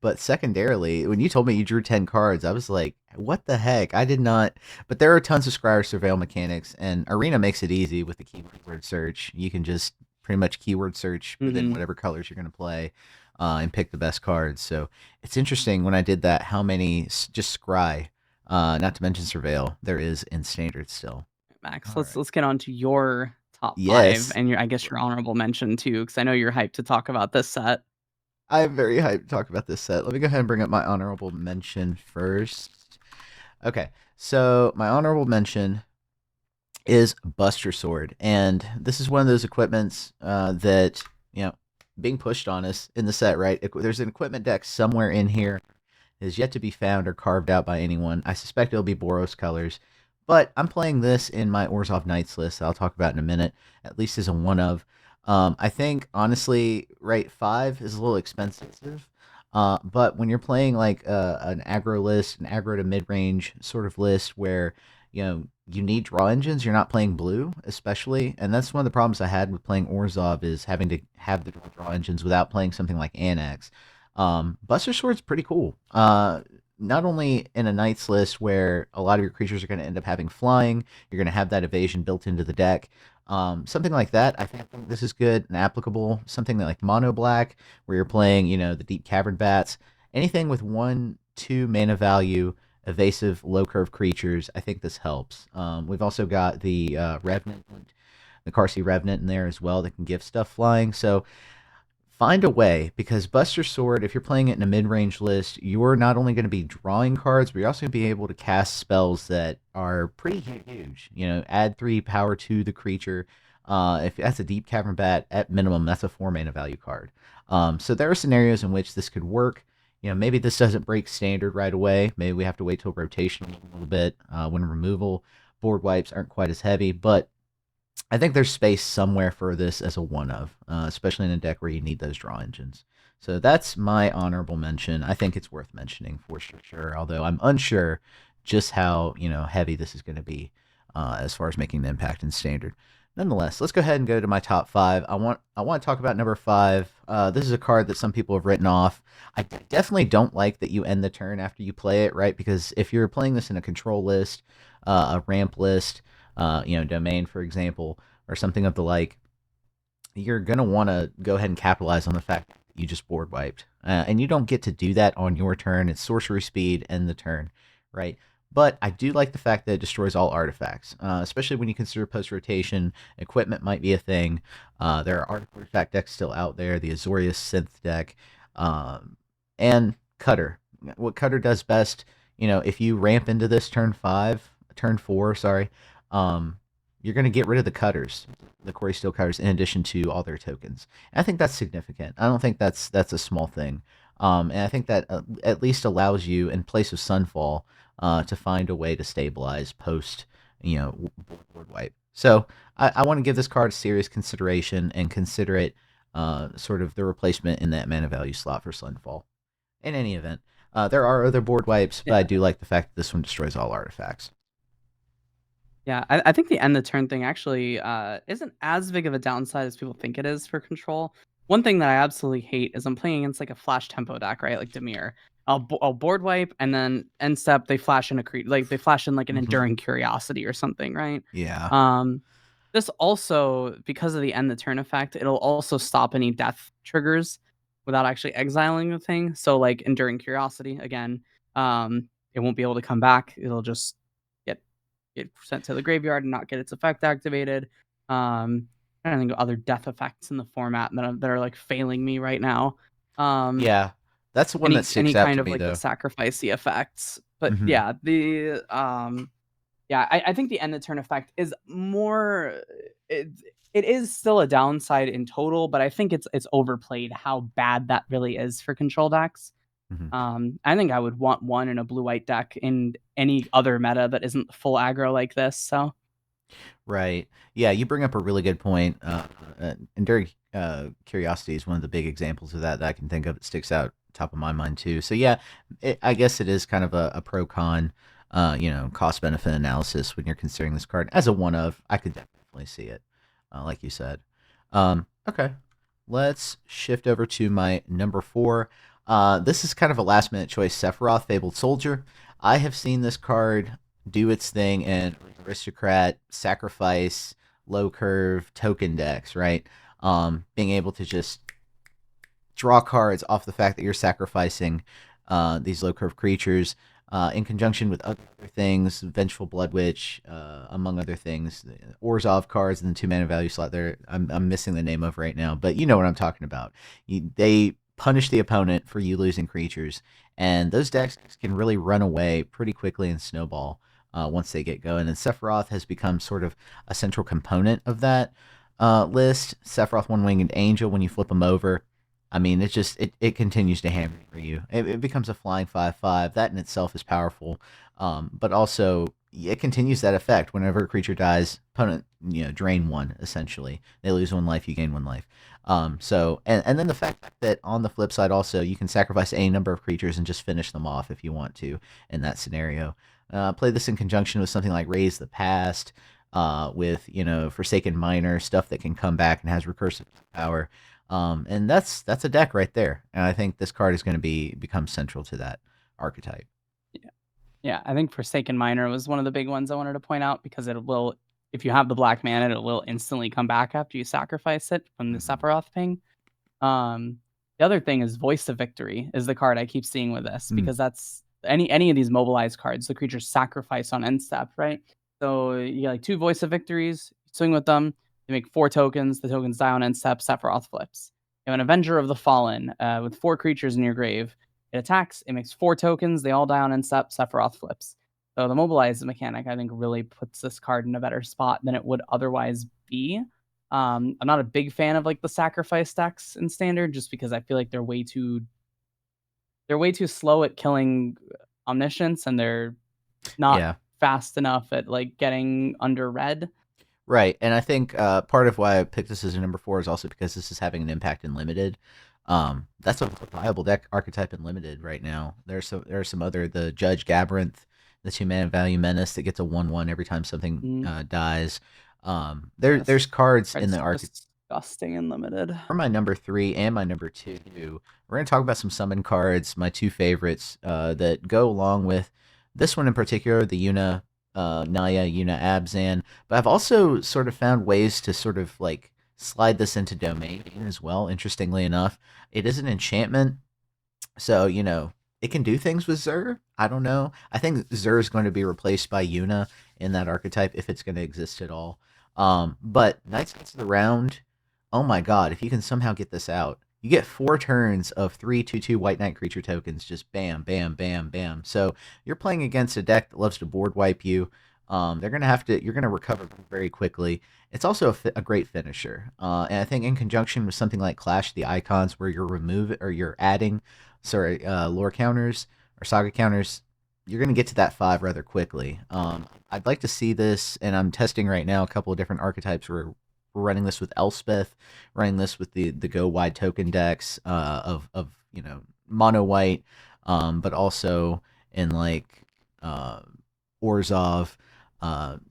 But secondarily, when you told me you drew 10 cards, I was like, what the heck? I did not. But there are tons of Scryer Surveil mechanics, and Arena makes it easy with the keyword search. You can just pretty much keyword search within Hmm. whatever colors you're going to play and pick the best cards. So it's interesting when I did that how many just Scry, not to mention Surveil, there is in Standard still. Max, All right. let's get on to your top five Yes, and your I guess your honorable mention too, because I know you're hyped to talk about this set. I'm very hyped to talk about this set. Let me go ahead and bring up my honorable mention first. Okay, so my honorable mention is Buster Sword, and this is one of those equipments that you know being pushed on us in the set. Right, there's an equipment deck somewhere in here is yet to be found or carved out by anyone. I suspect it'll be Boros colors, but I'm playing this in my Orzhov Knights list that I'll talk about in a minute, at least as a one of. I think, honestly, right, 5 is a little expensive. But when you're playing like an aggro list, an aggro to mid range sort of list where you need draw engines, you're not playing blue, especially, and that's one of the problems I had with playing Orzhov is having to have the draw engines without playing something like Annex. Buster Sword's pretty cool. Not only in a Knights list where a lot of your creatures are going to end up having flying, you're going to have that evasion built into the deck. Something like that, I think this is good and applicable. Something that like Mono Black, where you're playing, the Deep Cavern Bats, anything with 1, 2 mana value, evasive, low curve creatures. I think this helps. We've also got the Revenant, the Carsey Revenant in there as well that can give stuff flying. So find a way because Buster Sword, if you're playing it in a mid range list, you're not only going to be drawing cards, but you're also going to be able to cast spells that are pretty huge. Add 3 power to the creature. If that's a Deep Cavern Bat, at minimum, that's a 4 mana value card. So there are scenarios in which this could work. Maybe this doesn't break standard right away. Maybe we have to wait till rotation a little bit when removal board wipes aren't quite as heavy, but I think there's space somewhere for this as a one of, especially in a deck where you need those draw engines. So that's my honorable mention. I think it's worth mentioning for sure. Although I'm unsure just how heavy this is going to be as far as making the impact in standard. Nonetheless, let's go ahead and go to my top 5. I want to talk about number 5. This is a card that some people have written off. I definitely don't like that you end the turn after you play it, right? Because if you're playing this in a control list, a ramp list, domain, for example, or something of the like, you're going to want to go ahead and capitalize on the fact that you just board wiped. And you don't get to do that on your turn. It's sorcery speed and the turn, right? But I do like the fact that it destroys all artifacts, especially when you consider post rotation. Equipment might be a thing. There are artifact decks still out there, the Azorius Synth deck, and Cutter. What Cutter does best, if you ramp into this turn 4, sorry, um, you're going to get rid of the cutters, the Corey Steel cutters, in addition to all their tokens. And I think that's significant. I don't think that's a small thing. And I think that at least allows you, in place of Sunfall, to find a way to stabilize post, board wipe. So I want to give this card serious consideration and consider it sort of the replacement in that mana value slot for Sunfall. In any event, there are other board wipes, but I Yeah. do like the fact that this one destroys all artifacts. Yeah, I think the end the turn thing actually isn't as big of a downside as people think it is for control. One thing that I absolutely hate is I'm playing against like a flash tempo deck, right? Like Demir. I'll board wipe and then end step they flash in a like they flash in like an Hmm. enduring curiosity or something, right? Yeah. Um, this also because of the end the turn effect, it'll also stop any death triggers without actually exiling the thing. So like enduring curiosity again, it won't be able to come back. It'll just get sent to the graveyard and not get its effect activated. I don't think of other death effects in the format that are like failing me right now. Um, Yeah. That's the one that any sticks out kind to of me, like the though. sacrificey effects, but Hmm. yeah, I think the end of turn effect is more. It, it is still a downside in total, but I think it's overplayed how bad that really is for control decks. Hmm. I think I would want one in a blue white deck in any other meta that isn't full aggro like this. So Right. Yeah, you bring up a really good point. Enduring Curiosity is one of the big examples of that I can think of. It sticks out top of my mind, too. So, yeah, I guess it is kind of a pro con, cost benefit analysis when you're considering this card. As a one of, I could definitely see it, like you said. Okay. Let's shift over to my number 4. This is kind of a last minute choice. Sephiroth, Fabled Soldier. I have seen this card do its thing in Aristocrat, Sacrifice, Low Curve, Token decks, right? Being able to just draw cards off the fact that you're sacrificing these low curve creatures in conjunction with other things, Vengeful Blood Witch, among other things. Orzhov cards in the 2 mana value slot there. I'm missing the name of right now, but you know what I'm talking about. They punish the opponent for you losing creatures, and those decks can really run away pretty quickly and snowball once they get going. And Sephiroth has become sort of a central component of that list. Sephiroth One Winged Angel, when you flip them over, I mean, it continues to hammer you. It becomes a flying 5/5. That in itself is powerful, but also it continues that effect. Whenever a creature dies, opponent drain one essentially. They lose 1 life, you gain 1 life. And then the fact that on the flip side also you can sacrifice any number of creatures and just finish them off if you want to in that scenario. Play this in conjunction with something like Raise the Past, with Forsaken Miner, stuff that can come back and has recursive power. And that's a deck right there. And I think this card is going to become central to that archetype. Yeah, I think Forsaken Miner was one of the big ones I wanted to point out because it will, if you have the black mana, it will instantly come back after you sacrifice it from the Sephiroth ping. The other thing is Voice of Victory is the card I keep seeing with this because that's any of these mobilized cards, the creatures sacrifice on end step, right? So you get like 2 Voice of Victories, swing with them, you make 4 tokens, the tokens die on end step, Sephiroth flips. You have an Avenger of the Fallen with 4 creatures in your grave. It attacks, it makes 4 tokens, they all die on end step, Sephiroth flips. So the mobilized mechanic, I think, really puts this card in a better spot than it would otherwise be. I'm not a big fan of like the sacrifice decks in standard just because I feel like they're way too slow at killing omniscience and they're not Yeah. fast enough at like getting under red. Right, and I think part of why I picked this as a number 4 is also because this is having an impact in limited. That's a viable deck archetype in limited right now. There are some other, the Judge Gabrynth, the 2 mana value menace that gets a 1/1 every time something dies. There's cards in It's the archetype. disgusting and limited. For my number 3 and my number 2, we're going to talk about some summon cards, my 2 favorites that go along with this one in particular, the Naya, Yuna Abzan. But I've also sort of found ways to sort of like slide this into domain as well, interestingly enough. It is an enchantment, so, it can do things with Zur. I don't know. I think Zur is going to be replaced by Yuna in that archetype if it's going to exist at all. But Knights of the Round, oh my god, if you can somehow get this out, you get 4 turns of 3/2/2 White Knight creature tokens, just bam, bam, bam, bam. So you're playing against a deck that loves to board wipe you. You're gonna recover very quickly. It's also a great finisher, and I think in conjunction with something like Clash of the Icons, where you're adding, sorry, lore counters or saga counters, you're gonna get to that 5 rather quickly. I'd like to see this, and I'm testing right now a couple of different archetypes. We're running this with Elspeth, running this with the go wide token decks of mono white, but also in like Orzhov.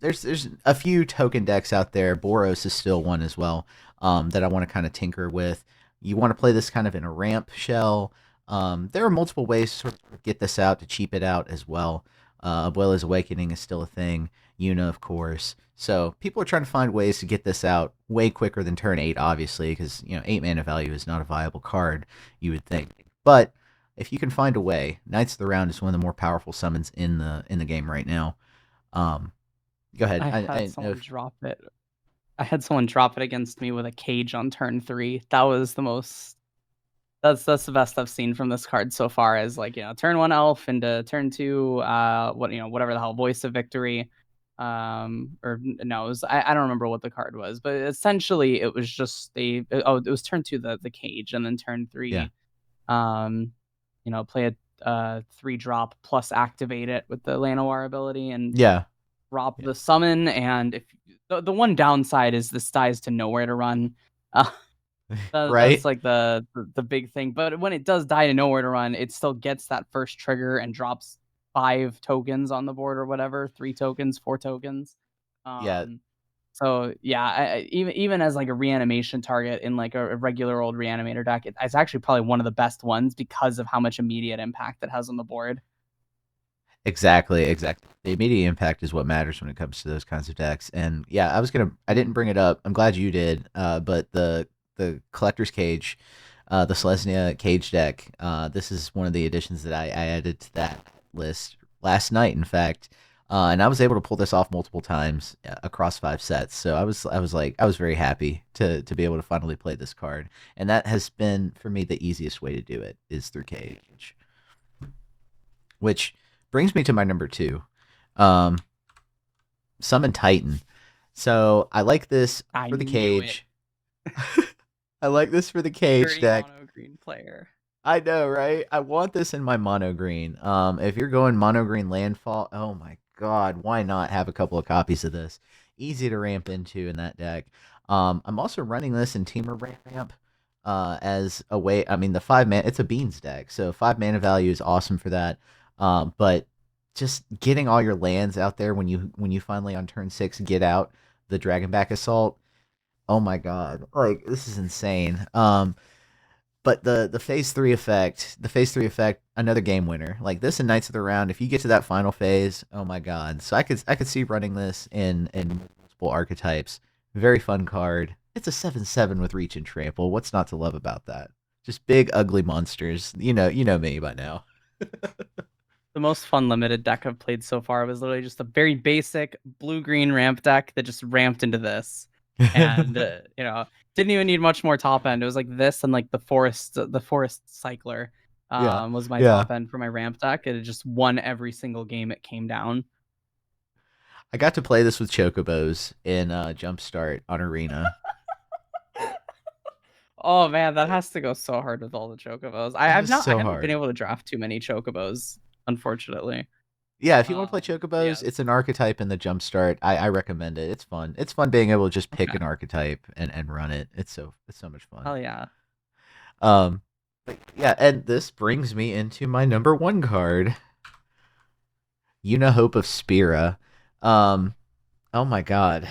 There's a few token decks out there. Boros is still one as well, that I want to kind of tinker with. You want to play this kind of in a ramp shell. There are multiple ways to sort of get this out to cheap it out as well. Abuela's Awakening is still a thing. Yuna, of course. So people are trying to find ways to get this out way quicker than turn 8, obviously, because 8 mana value is not a viable card, you would think. But if you can find a way, Knights of the Round is one of the more powerful summons in the game right now. Go ahead. I I had know someone drop it. I had someone drop it against me with a cage on turn 3. That was the most. That's the best I've seen from this card so far. As like turn 1 elf into turn 2, whatever the hell, Voice of Victory, or no, I don't remember what the card was, but essentially it was just it was turn 2 the cage, and then turn 3, Yeah. Play a 3-drop plus activate it with the Llanowar ability and Yeah. drop the summon. And if the one downside is this dies to nowhere to run. That's Right? like the big thing. But when it does die to nowhere to run, it still gets that first trigger and drops 5 tokens on the board or whatever, 3 tokens, 4 tokens. Yeah. Um, So yeah, even as like a reanimation target in like a regular old reanimator deck, it's actually probably one of the best ones because of how much immediate impact it has on the board. Exactly, exactly. The immediate impact is what matters when it comes to those kinds of decks. And yeah, I didn't bring it up. I'm glad you did. But the collector's cage, the Selesnya cage deck. This is one of the additions that I added to that list last night. In fact, and I was able to pull this off multiple times across 5 sets. So I was very happy to be able to finally play this card. And that has been for me the easiest way to do it is through cage, which brings me to my number two, um, Summon Titan. So I like this I for the knew it. cage. I like this for the cage Dirty deck. mono green player. I know, right? I want this in my mono green. If you're going mono green landfall, oh my god, why not have a couple of copies of this? Easy to ramp into in that deck. I'm also running this in Teamer ramp as a way. I mean, the 5 man, it's a beans deck, so 5 mana value is awesome for that. But just getting all your lands out there when you finally on turn 6 get out the Dragonback Assault. Oh my god, like this is insane. But the phase three effect, another game winner. Like this in Knights of the Round, if you get to that final phase, oh my god. So I could see running this in multiple archetypes. Very fun card. It's a 7/7 with reach and trample. What's not to love about that? Just big ugly monsters. You know me by now. The most fun limited deck I've played so far was literally just a very basic blue green ramp deck that just ramped into this, and didn't even need much more top end. It was like this and like the forest cycler Yeah. was my Yeah. top end for my ramp deck. It just won every single game it came down. I got to play this with Chocobos in Jumpstart on Arena. Oh man, that has to go so hard with all the chocobos. It I've was not I so haven't been hard. able to draft too many chocobos, unfortunately. Yeah, if you want to play But Chocobos, it's yes. an archetype in the Jumpstart. I recommend it. It's fun. It's fun being able to just pick Okay. an archetype and run it. It's so much fun. Hell yeah. Um, but yeah, and this brings me into my number one card, Una Hope of Spira. Um, oh my god.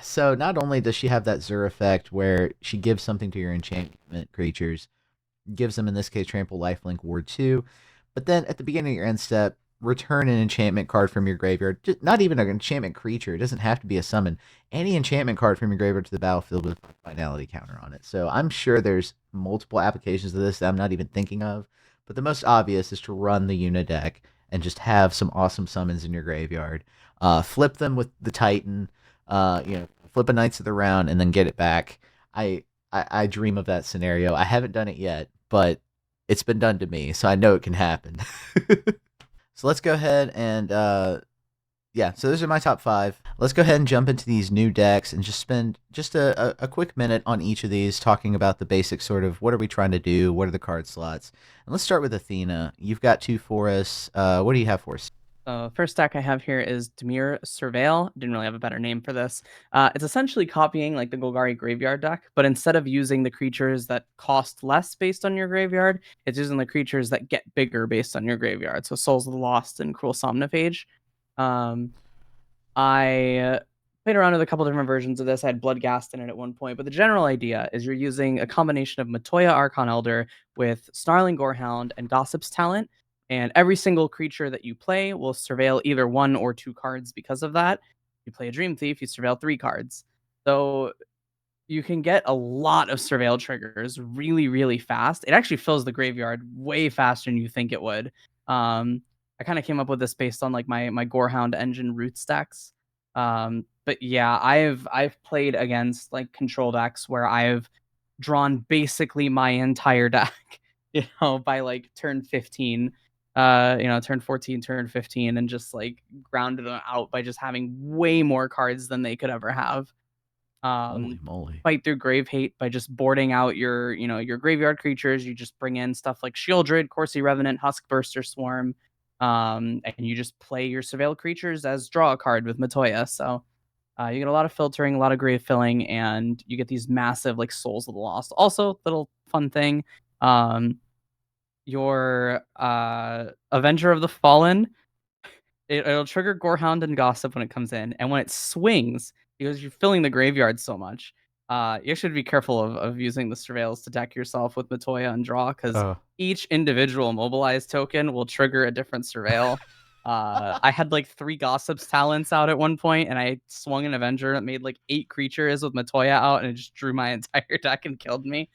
So not only does she have that Zur effect where she gives something to your enchantment creatures, gives them in this case trample lifelink ward 2, but then at the beginning of your end step return an enchantment card from your graveyard. Not even an enchantment creature, it doesn't have to be a summon. Any enchantment card from your graveyard to the battlefield with a finality counter on it. So I'm sure there's multiple applications of this that I'm not even thinking of, but the most obvious is to run the Una deck and just have some awesome summons in your graveyard. Flip them with the Titan, flip a Knights of the Round and then get it back. I dream of that scenario. I haven't done it yet, but it's been done to me, so I know it can happen. So let's go ahead and yeah, so those are my top five. Let's go ahead and jump into these new decks and just spend just a quick minute on each of these, talking about the basic sort of what are we trying to do, what are the card slots, and let's start with Athena. You've got two for us. What do you have for us? First deck I have here is Dimir Surveil. Didn't really have a better name for this. It's essentially copying like the Golgari graveyard deck, but instead of using the creatures that cost less based on your graveyard, it's using the creatures that get bigger based on your graveyard. So Souls of the Lost and Cruel Somnophage. Um, I played around with a couple different versions of this. I had Bloodghast in it at one point, but the general idea is you're using a combination of Matoya Archon Elder with Snarling Gorehound and Gossip's Talent, and every single creature that you play will surveil either one or two cards because of that. You play a Dream Thief, you surveil three cards. So you can get a lot of surveil triggers really, really fast. It actually fills the graveyard way faster than you think it would. I kind of came up with this based on like my Gorehound engine root stacks. But yeah, I've played against like control decks where I've drawn basically my entire deck, by like turn 15, turn 14, turn 15, and just like grounded them out by just having way more cards than they could ever have. Holy um, moly! Fight through grave hate by just boarding out your graveyard creatures. You just bring in stuff like Shieldred, Corsi Revenant, Huskburster Swarm, and you just play your surveil creatures as draw a card with Matoya. So you get a lot of filtering, a lot of grave filling, and you get these massive like Souls of the Lost. Also, little fun thing, um, your Avenger of the Fallen, it'll trigger Gorehound and Gossip when it comes in, and when it swings, because you're filling the graveyard so much. You should be careful of using the surveils to deck yourself with Matoya and draw because Oh, each individual mobilized token will trigger a different surveil. I had like 3 Gossip's Talents out at one point, and I swung an Avenger that made like 8 creatures with Matoya out, and it just drew my entire deck and killed me.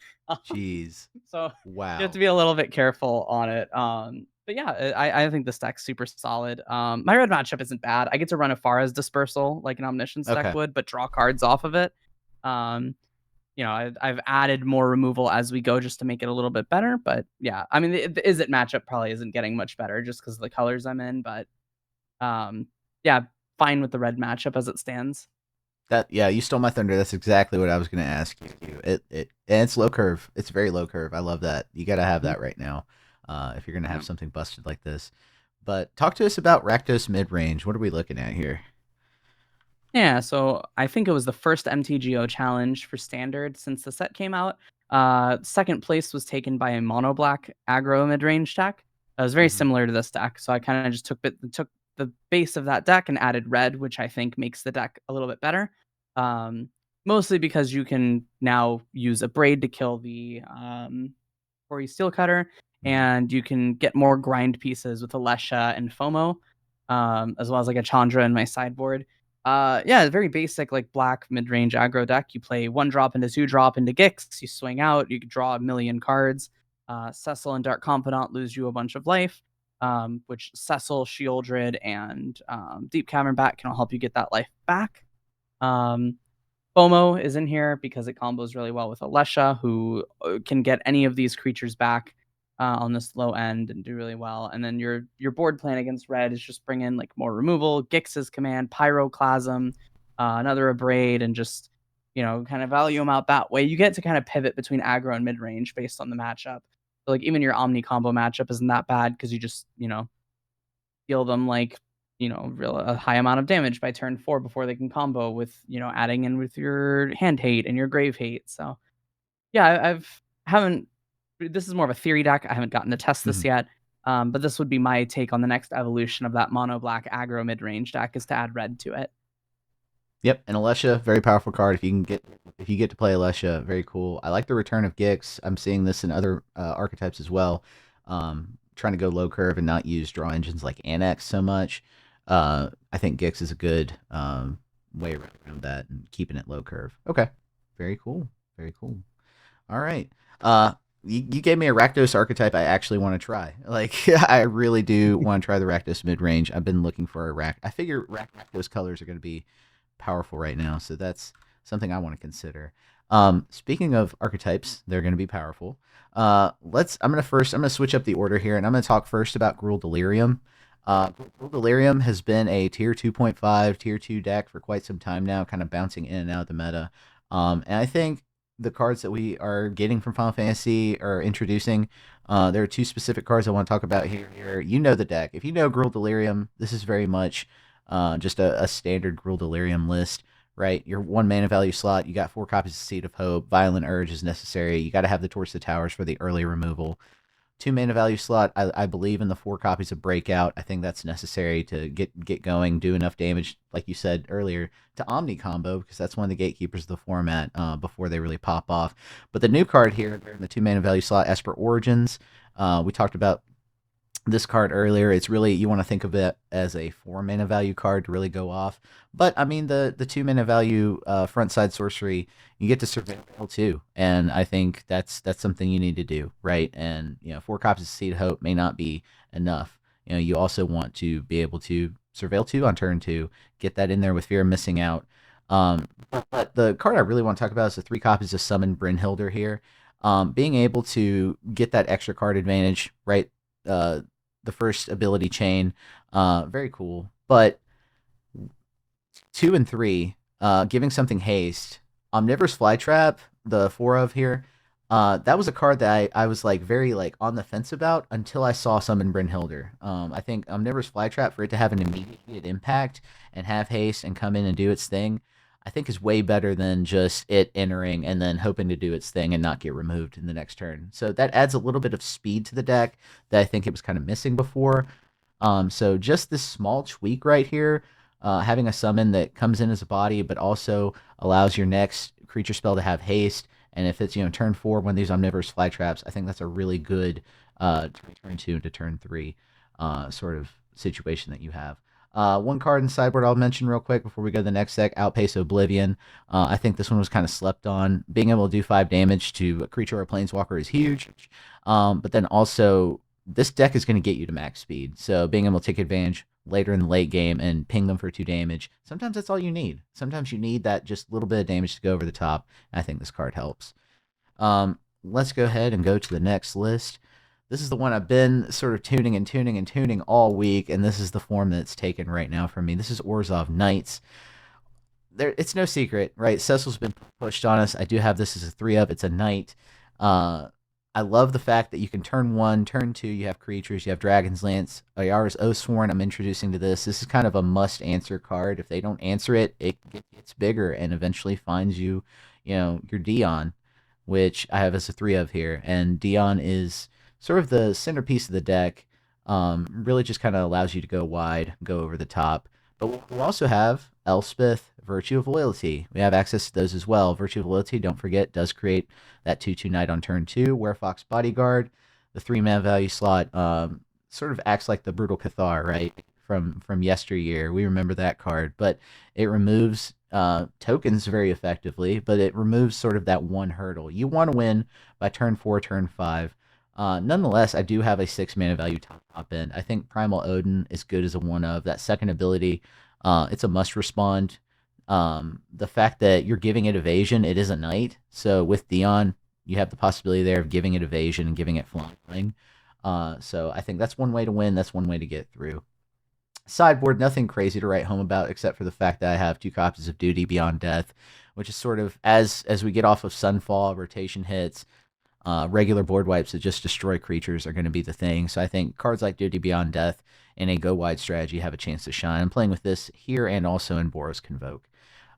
jeez. So you have to Wow. be a little bit careful on it. But yeah, I think this deck's super solid. My red matchup isn't bad. I get to run Afara's Dispersal like an Omniscience deck Okay. would, but draw cards off of it. Um, I've added more removal as we go just to make it a little bit better. But yeah, I mean, the Is It matchup probably isn't getting much better just because of the colors I'm in. But um, yeah, fine with the red matchup as it stands. Yeah, you stole my thunder. That's exactly what I was going to ask you. And it's low curve. It's very low curve. I love that. You got to have Mhm. that right now, if you're going to Yeah. have something busted like this. But talk to us about Rakdos mid range. What are we looking at here? Yeah, so I think it was the first MTGO challenge for standard since the set came out. Second place was taken by a mono black aggro mid range deck. It was very Hmm. similar to this deck, so I kind of just took the base of that deck and added red, which I think makes the deck a little bit better. Um, Mostly because you can now use a braid to kill the Ori Steel Cutter, and you can get more grind pieces with Alesha and FOMO, as well as like a Chandra in my sideboard. Yeah, very basic like black mid range aggro deck. You play 1 drop into 2 drop into Gix. You swing out. You can draw a million cards. Cecil and Dark Confidant lose you a bunch of life, which Cecil, Shieldred, and Deep Cavern Bat can all help you get that life back. Um, FOMO is in here because it combos really well with Alesha, who can get any of these creatures back on this low end and do really well. And then your board plan against red is just bring in like more removal, Gix's command, Pyroclasm, another Abrade, and just kind of value them out that way. You get to kind of pivot between aggro and mid range based on the matchup. So like even your Omni combo matchup isn't that bad because you just deal them like a high amount of damage by turn 4 before they can combo with adding in with your hand hate and your grave hate. So yeah, I've haven't this is more of a theory deck. I haven't gotten to test this Hmm. yet. But this would be my take on the next evolution of that mono black aggro mid range deck is to add red to it. Yep, and Alesha, very powerful card. If you get to play Alesha, very cool. I like the return of Gix. I'm seeing this in other archetypes as well. Trying to go low curve and not use draw engines like Annex so much. I think Gix is a good way around that and keeping it low curve. Okay, very cool, very cool. All right. You gave me a Rakdos archetype I actually want to try. Like, I really do want to try the Rakdos mid range. I've been looking for a Rak. I figure Rakdos colors are going to be powerful right now, so that's something I want to consider. Speaking of archetypes, they're going to be powerful. I'm gonna switch up the order here, and I'm gonna talk first about Gruul Delirium. Gruul Delirium has been a tier 2.5, tier 2 deck for quite some time now, kind of bouncing in and out of the meta. And I think the cards that we are getting from Final Fantasy are introducing. There are two specific cards I want to talk about here. You know the deck. If you know Gruul Delirium, this is very much just a standard Gruul Delirium list, right? Your 1 mana value slot, you got 4 copies of Seed of Hope. Violent Urge is necessary. You got to have the Torch of the Towers for the early removal. 2 mana value slot, I believe in the 4 copies of Breakout. I think that's necessary to get going, do enough damage, like you said earlier, to Omni combo, because that's one of the gatekeepers of the format before they really pop off. But the new card here, in the 2 mana value slot, Esper Origins, we talked about this card earlier. It's really, you want to think of it as a 4 mana value card to really go off. But I mean, the 2 mana value front side sorcery, you get to surveil too, and I think that's something you need to do, right? And 4 copies of Seed of Hope may not be enough. You also want to be able to surveil 2 on turn 2, get that in there with fear of missing out. But the card I really want to talk about is the 3 copies of Summon Brynhilder here. Being able to get that extra card advantage, right? Uh, the first ability chain. Very cool. But 2 and 3, giving something haste. Omnivorous Flytrap, the 4 of here. That was a card that I was like very like on the fence about until I saw Summon Brynhilder. I think Omnivorous Flytrap, for it to have an immediate impact and have haste and come in and do its thing, I think is way better than just it entering and then hoping to do its thing and not get removed in the next turn. So that adds a little bit of speed to the deck that I think it was kind of missing before. So just this small tweak right here, Having a summon that comes in as a body, but also allows your next creature spell to have haste. And if it's turn 4, one of these omnivorous fly traps, I think that's a really good turn 2 to turn 3 sort of situation that you have. One card in sideboard I'll mention real quick before we go to the next deck, Outpace Oblivion. I think this one was kind of slept on. Being able to do 5 damage to a creature or a planeswalker is huge. But then also, this deck is going to get you to max speed. So being able to take advantage later in the late game and ping them for 2 damage, sometimes that's all you need. Sometimes you need that just little bit of damage to go over the top. I think this card helps. Let's go ahead and go to the next list. This is the one I've been sort of tuning and tuning and tuning all week, and this is the form that it's taken right now for me. This is Orzhov Knights. It's no secret, right? Cecil's been pushed on us. I do have this as a 3 of. It's a knight. Uh, I love the fact that you can turn 1, turn 2, you have creatures, you have Dragon's Lance, Ayara's Oathsworn. I'm introducing to this. This is kind of a must answer card. If they don't answer it, it gets bigger and eventually finds you, your Dion, which I have as a 3 of here. And Dion is sort of the centerpiece of the deck. Really just kind of allows you to go wide, go over the top. But we'll also have Elspeth, Virtue of Loyalty. We have access to those as well. Virtue of Loyalty, don't forget, does create that 2/2 knight on turn 2. Werefox Bodyguard, the 3-mana value slot, sort of acts like the Brutal Cathar, right? From yesteryear. We remember that card. But it removes tokens very effectively, but it removes sort of that one hurdle. You want to win by turn 4, turn 5. Nonetheless, I do have a 6-mana value top end. I think Primal Odin is good as a 1 of. That second ability, it's a must respond. The fact that you're giving it evasion, it is a knight. So with Dion, you have the possibility there of giving it evasion and giving it flying. So I think that's one way to win. That's one way to get through. Sideboard, nothing crazy to write home about except for the fact that I have 2 copies of Duty Beyond Death, which is sort of as we get off of Sunfall, rotation hits, regular board wipes that just destroy creatures are going to be the thing. So I think cards like Duty Beyond Death and a go wide strategy have a chance to shine. I'm playing with this here and also in Boros Convoke.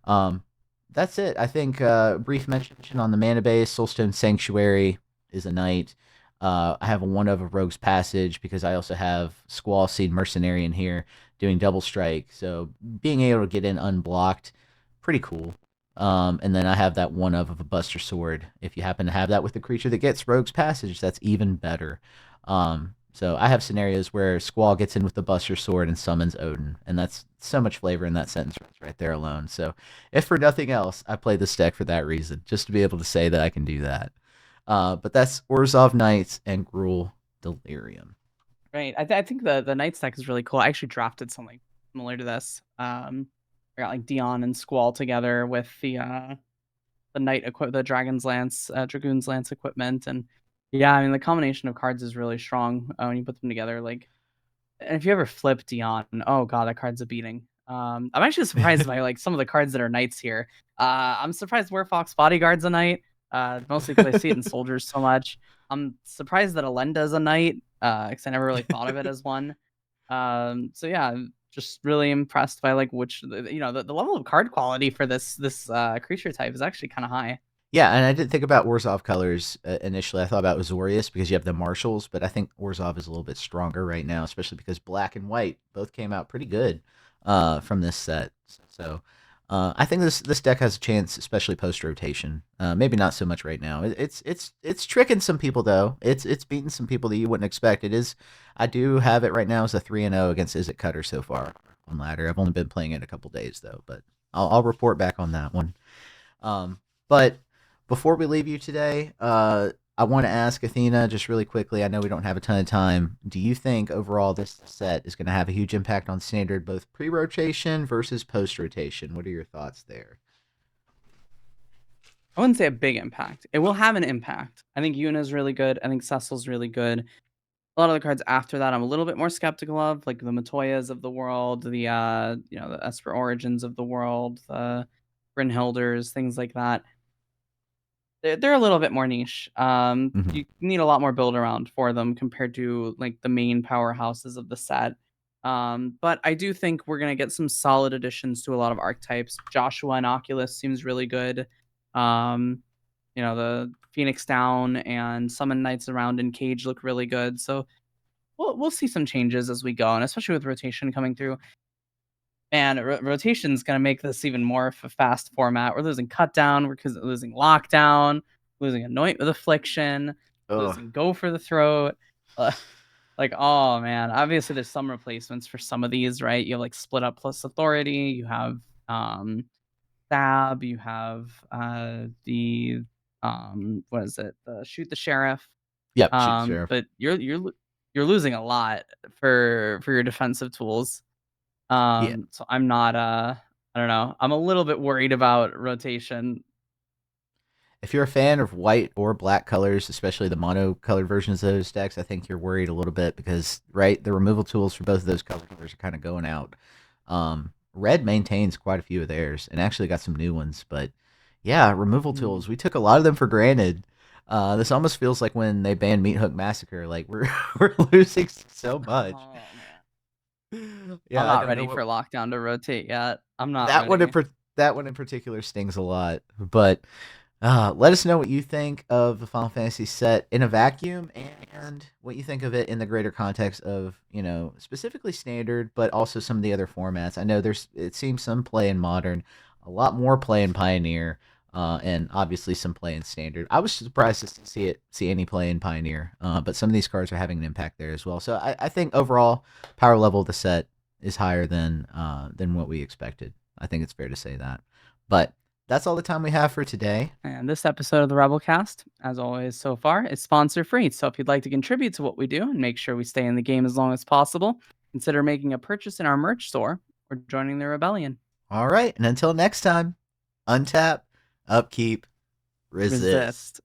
Um, that's it. I think brief mention on the mana base. Soulstone Sanctuary is a knight. I have a 1 of a Rogue's Passage because I also have Squall Seed Mercenary in here doing double strike. So being able to get in unblocked, pretty cool. And then I have that 1 of a Buster Sword. If you happen to have that with the creature that gets Rogue's Passage, that's even better. So I have scenarios where Squall gets in with the Buster Sword and summons Odin, and that's so much flavor in that sentence right there alone. So if for nothing else, I play this deck for that reason, just to be able to say that I can do that. But that's Orzhov Knights and Gruul Delirium. Right. I think the Knights deck is really cool. I actually drafted something similar to this. I got like Dion and Squall together with the the Dragon's Lance, Dragoon's Lance equipment, and yeah, I mean the combination of cards is really strong when you put them together. Like, and if you ever flip Dion, oh god, that card's a beating. I'm actually surprised by like some of the cards that are knights here. I'm surprised Werefox Bodyguard's a knight, mostly because I see it in soldiers so much. I'm surprised that Alenda's a knight, because I never really thought of it as one. So yeah, I'm just really impressed by like the level of card quality for this creature type is actually kind of high. Yeah, and I didn't think about Orzhov colors initially. I thought about Azorius because you have the marshals, but I think Orzhov is a little bit stronger right now, especially because black and white both came out pretty good from this set. So I think this deck has a chance, especially post rotation. Maybe not so much right now. It's tricking some people though. It's beating some people that you wouldn't expect. It is. I do have it right now as a 3-0 against Izzet Cutter so far on ladder. I've only been playing it a couple days though, but I'll report back on that one. But before we leave you today, I want to ask Athena just really quickly. I know we don't have a ton of time. Do you think overall this set is going to have a huge impact on standard, both pre rotation versus post rotation? What are your thoughts there? I wouldn't say a big impact. It will have an impact. I think Yuna's really good. I think Cecil's really good. A lot of the cards after that, I'm a little bit more skeptical of, like the Matoyas of the world, the Esper Origins of the world, the Brynhilders, things like that. They're a little bit more niche. Hmm. You need a lot more build around for them compared to like the main powerhouses of the set. But I do think we're gonna get some solid additions to a lot of archetypes. Joshua and Oculus seems really good. The Phoenix Down and Summon Knights around in Cage look really good. So we'll see some changes as we go, and especially with rotation coming through. And rotation's going to make this even more of a fast format. We're losing cut down, we're losing lockdown, losing anoint with affliction, Ugh. losing go for the throat. Like, oh man, obviously there's some replacements for some of these, right? You have like split up plus authority, you have stab, you have the what is it? The shoot the sheriff. Yep, shoot sheriff. But you're losing a lot for your defensive tools. Yeah. So I'm not I don't know. I'm a little bit worried about rotation. If you're a fan of white or black colors, especially the mono colored versions of those decks, I think you're worried a little bit because, right, the removal tools for both of those colors are kind of going out. Red maintains quite a few of theirs and actually got some new ones. But yeah, removal tools, we took a lot of them for granted. This almost feels like when they banned Meat Hook Massacre. Like, we're losing so much. Oh man. I'm Yeah, I not don't know ready what for lockdown to rotate yet. I'm not that one ready. that one in particular stings a lot. But let us know what you think of the Final Fantasy set in a vacuum and what you think of it in the greater context of, specifically standard, but also some of the other formats. I know it seems some play in modern, a lot more play in Pioneer, and obviously some play in standard. I was surprised to see any play in Pioneer, but some of these cards are having an impact there as well. So I think overall power level of the set is higher than what we expected. I think it's fair to say that. But that's all the time we have for today. And this episode of the Rebelcast, as always so far, is sponsor free. So if you'd like to contribute to what we do and make sure we stay in the game as long as possible, consider making a purchase in our merch store or joining the rebellion. All right, and until next time, untap, upkeep, resist. Resist.